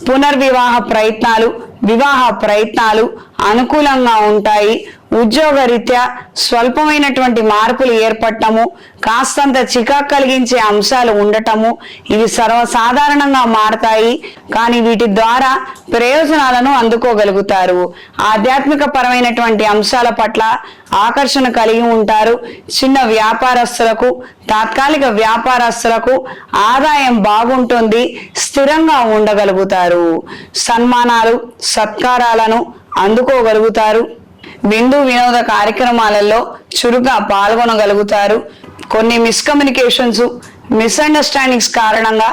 పునర్వివాహ ప్రయత్నాలు, వివాహ ప్రయత్నాలు అనుకూలంగా ఉంటాయి. ఉద్యోగరీత్యా స్వల్పమైనటువంటి మార్పులు ఏర్పడటము, కాస్తంత చికాకు కలిగించే అంశాలు ఉండటము ఇవి సర్వసాధారణంగా మారతాయి. కానీ వీటి ద్వారా ప్రయోజనాలను అందుకోగలుగుతారు. ఆధ్యాత్మిక పరమైనటువంటి అంశాల పట్ల ఆకర్షణ కలిగి ఉంటారు. చిన్న వ్యాపారస్తులకు, తాత్కాలిక వ్యాపారస్తులకు ఆదాయం బాగుంటుంది. స్థిరంగా ఉండగలుగుతారు. సన్మానాలు, సత్కారాలను అందుకోగలుగుతారు. విందు వినోద కార్యక్రమాలలో చురుగ్గా పాల్గొనగలుగుతారు. కొన్ని మిస్కమ్యూనికేషన్స్, మిస్అండర్స్టాండింగ్స్ కారణంగా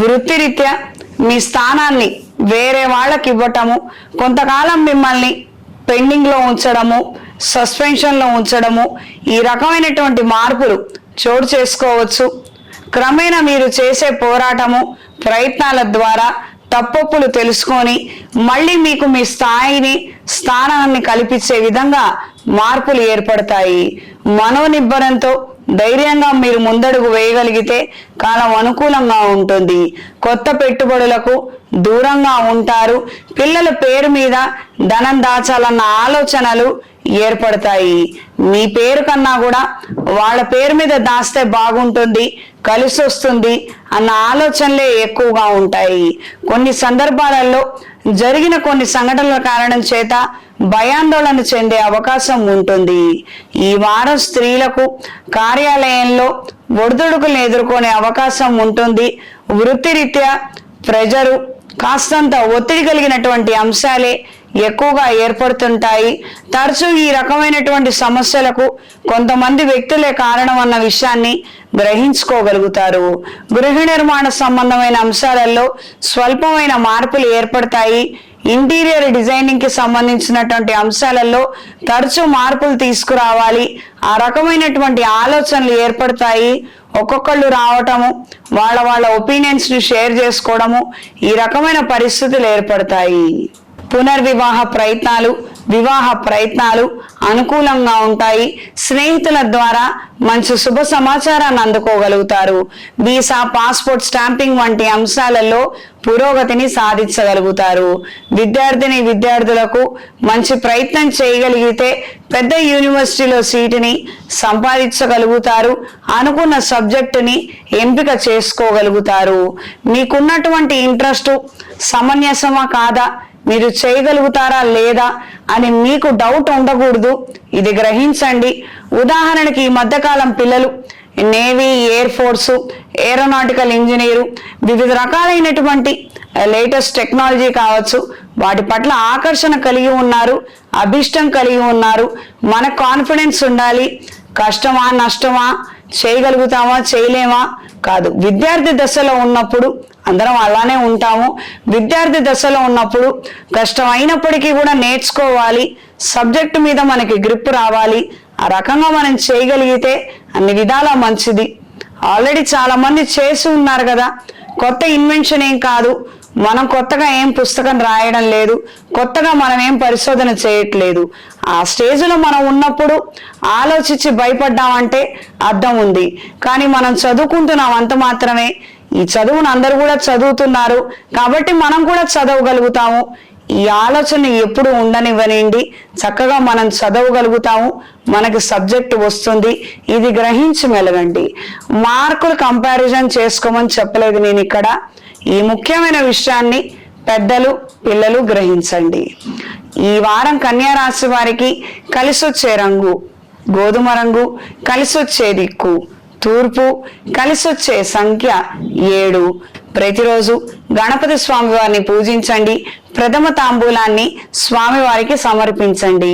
వృత్తిరీత్యా మీ స్థానాన్ని వేరే వాళ్ళకి ఇవ్వటము, కొంతకాలం మిమ్మల్ని పెండింగ్లో ఉంచడము, సస్పెన్షన్లో ఉంచడము ఈ రకమైనటువంటి మార్పులు చోటు చేసుకోవచ్చు. క్రమేణా మీరు చేసే పోరాటము, ప్రయత్నాల ద్వారా తప్పొప్పులు తెలుసుకొని మళ్ళీ మీకు మీ స్థానాన్ని కల్పించే విధంగా మార్పులు ఏర్పడతాయి. మనోనిబ్బరంతో ధైర్యంగా మీరు ముందడుగు వేయగలిగితే కాలం అనుకూలంగా ఉంటుంది. కొత్త పెట్టుబడులకు దూరంగా ఉంటారు. పిల్లల పేరు మీద ధనం దాచాలన్న ఆలోచనలు ఏర్పడతాయి. మీ పేరు కన్నా కూడా వాళ్ళ పేరు మీద దాస్తే బాగుంటుంది, కలిసి వస్తుంది అన్న ఆలోచనలే ఎక్కువగా ఉంటాయి. కొన్ని సందర్భాలలో జరిగిన కొన్ని సంఘటనల కారణం చేత భయాందోళన చెందే అవకాశం ఉంటుంది. ఈ వారం స్త్రీలకు కార్యాలయంలో ఒడిదుడుకులను ఎదుర్కొనే అవకాశం ఉంటుంది. వృత్తిరీత్యా ప్రెజరు, కాస్తంత ఒత్తిడి కలిగినటువంటి అంశాలే ఎక్కువగా ఏర్పడుతుంటాయి. తరచూ ఈ రకమైనటువంటి సమస్యలకు కొంతమంది వ్యక్తులే కారణం అన్న విషయాన్ని గ్రహించుకోగలుగుతారు. గృహ నిర్మాణ సంబంధమైన అంశాలలో స్వల్పమైన మార్పులు ఏర్పడతాయి. ఇంటీరియర్ డిజైనింగ్ కి సంబంధించినటువంటి అంశాలలో తరచూ మార్పులు తీసుకురావాలి. ఆ రకమైనటువంటి ఆలోచనలు ఏర్పడతాయి. ఒక్కొక్కళ్ళు రావటము, వాళ్ళ ఒపీనియన్స్ ని షేర్ చేసుకోవడము ఈ రకమైన పరిస్థితులు ఏర్పడతాయి. పునర్వివాహ ప్రయత్నాలు, వివాహ ప్రయత్నాలు అనుకూలంగా ఉంటాయి. స్నేహితుల ద్వారా మంచి శుభ సమాచారాన్ని అందుకోగలుగుతారు. వీసా, పాస్పోర్ట్ స్టాంపింగ్ వంటి అంశాలలో పురోగతిని సాధించగలుగుతారు. విద్యార్థులకు మంచి ప్రయత్నం చేయగలిగితే పెద్ద యూనివర్సిటీలో సీటుని సంపాదించగలుగుతారు. అనుకున్న సబ్జెక్టుని ఎంపిక చేసుకోగలుగుతారు. మీకున్నటువంటి ఇంట్రెస్ట్ సమంజసమా కాదా, మీరు చేయగలుగుతారా లేదా అని మీకు డౌట్ ఉండకూడదు. ఇది గ్రహించండి. ఉదాహరణకి ఈ మధ్యకాలం పిల్లలు navy, air force, aeronautical engineer వివిధ రకాలైనటువంటి లేటెస్ట్ టెక్నాలజీ కావచ్చు, వాటి పట్ల ఆకర్షణ కలిగి ఉన్నారు, అభిష్టం కలిగి ఉన్నారు. మన కాన్ఫిడెన్స్ ఉండాలి. కష్టమా, నష్టమా, చేయగలుగుతామా, చేయలేమా కాదు. విద్యార్థి దశలో ఉన్నప్పుడు అందరం అలానే ఉంటాము. విద్యార్థి దశలో ఉన్నప్పుడు కష్టమైనప్పటికీ కూడా నేర్చుకోవాలి. సబ్జెక్టు మీద మనకి గ్రిప్ రావాలి. ఆ రకంగా మనం చేయగలిగితే అన్ని విధాలా మంచిది. ఆల్రెడీ చాలా మంది చేసి ఉన్నారు కదా, కొత్త ఇన్వెన్షన్ ఏం కాదు. మనం కొత్తగా ఏం పుస్తకం రాయడం లేదు, కొత్తగా మనం ఏం పరిశోధన చేయట్లేదు. ఆ స్టేజ్లో మనం ఉన్నప్పుడు ఆలోచించి భయపడ్డామంటే అర్థం ఉంది. కానీ మనం చదువుకుంటున్నాం అంత మాత్రమే. ఈ చదువును అందరూ కూడా చదువుతున్నారు కాబట్టి మనం కూడా చదవగలుగుతాము. ఈ ఆలోచన ఎప్పుడు ఉండనివ్వనండి. చక్కగా మనం చదవగలుగుతాము, మనకి సబ్జెక్ట్ వస్తుంది. ఇది గ్రహించి మెలగండి. మార్కులు కంపారిజన్ చేసుకోమని చెప్పలేదు నేను ఇక్కడ. ఈ ముఖ్యమైన విషయాన్ని పెద్దలు, పిల్లలు గ్రహించండి. ఈ వారం కన్యా రాశి వారికి కలిసొచ్చే రంగు గోధుమ రంగు, కలిసొచ్చే దిక్కు తూర్పు, కలిసొచ్చే సంఖ్య 7. ప్రతిరోజు గణపతి స్వామి వారిని పూజించండి. ప్రథమ తాంబూలాన్ని స్వామివారికి సమర్పించండి.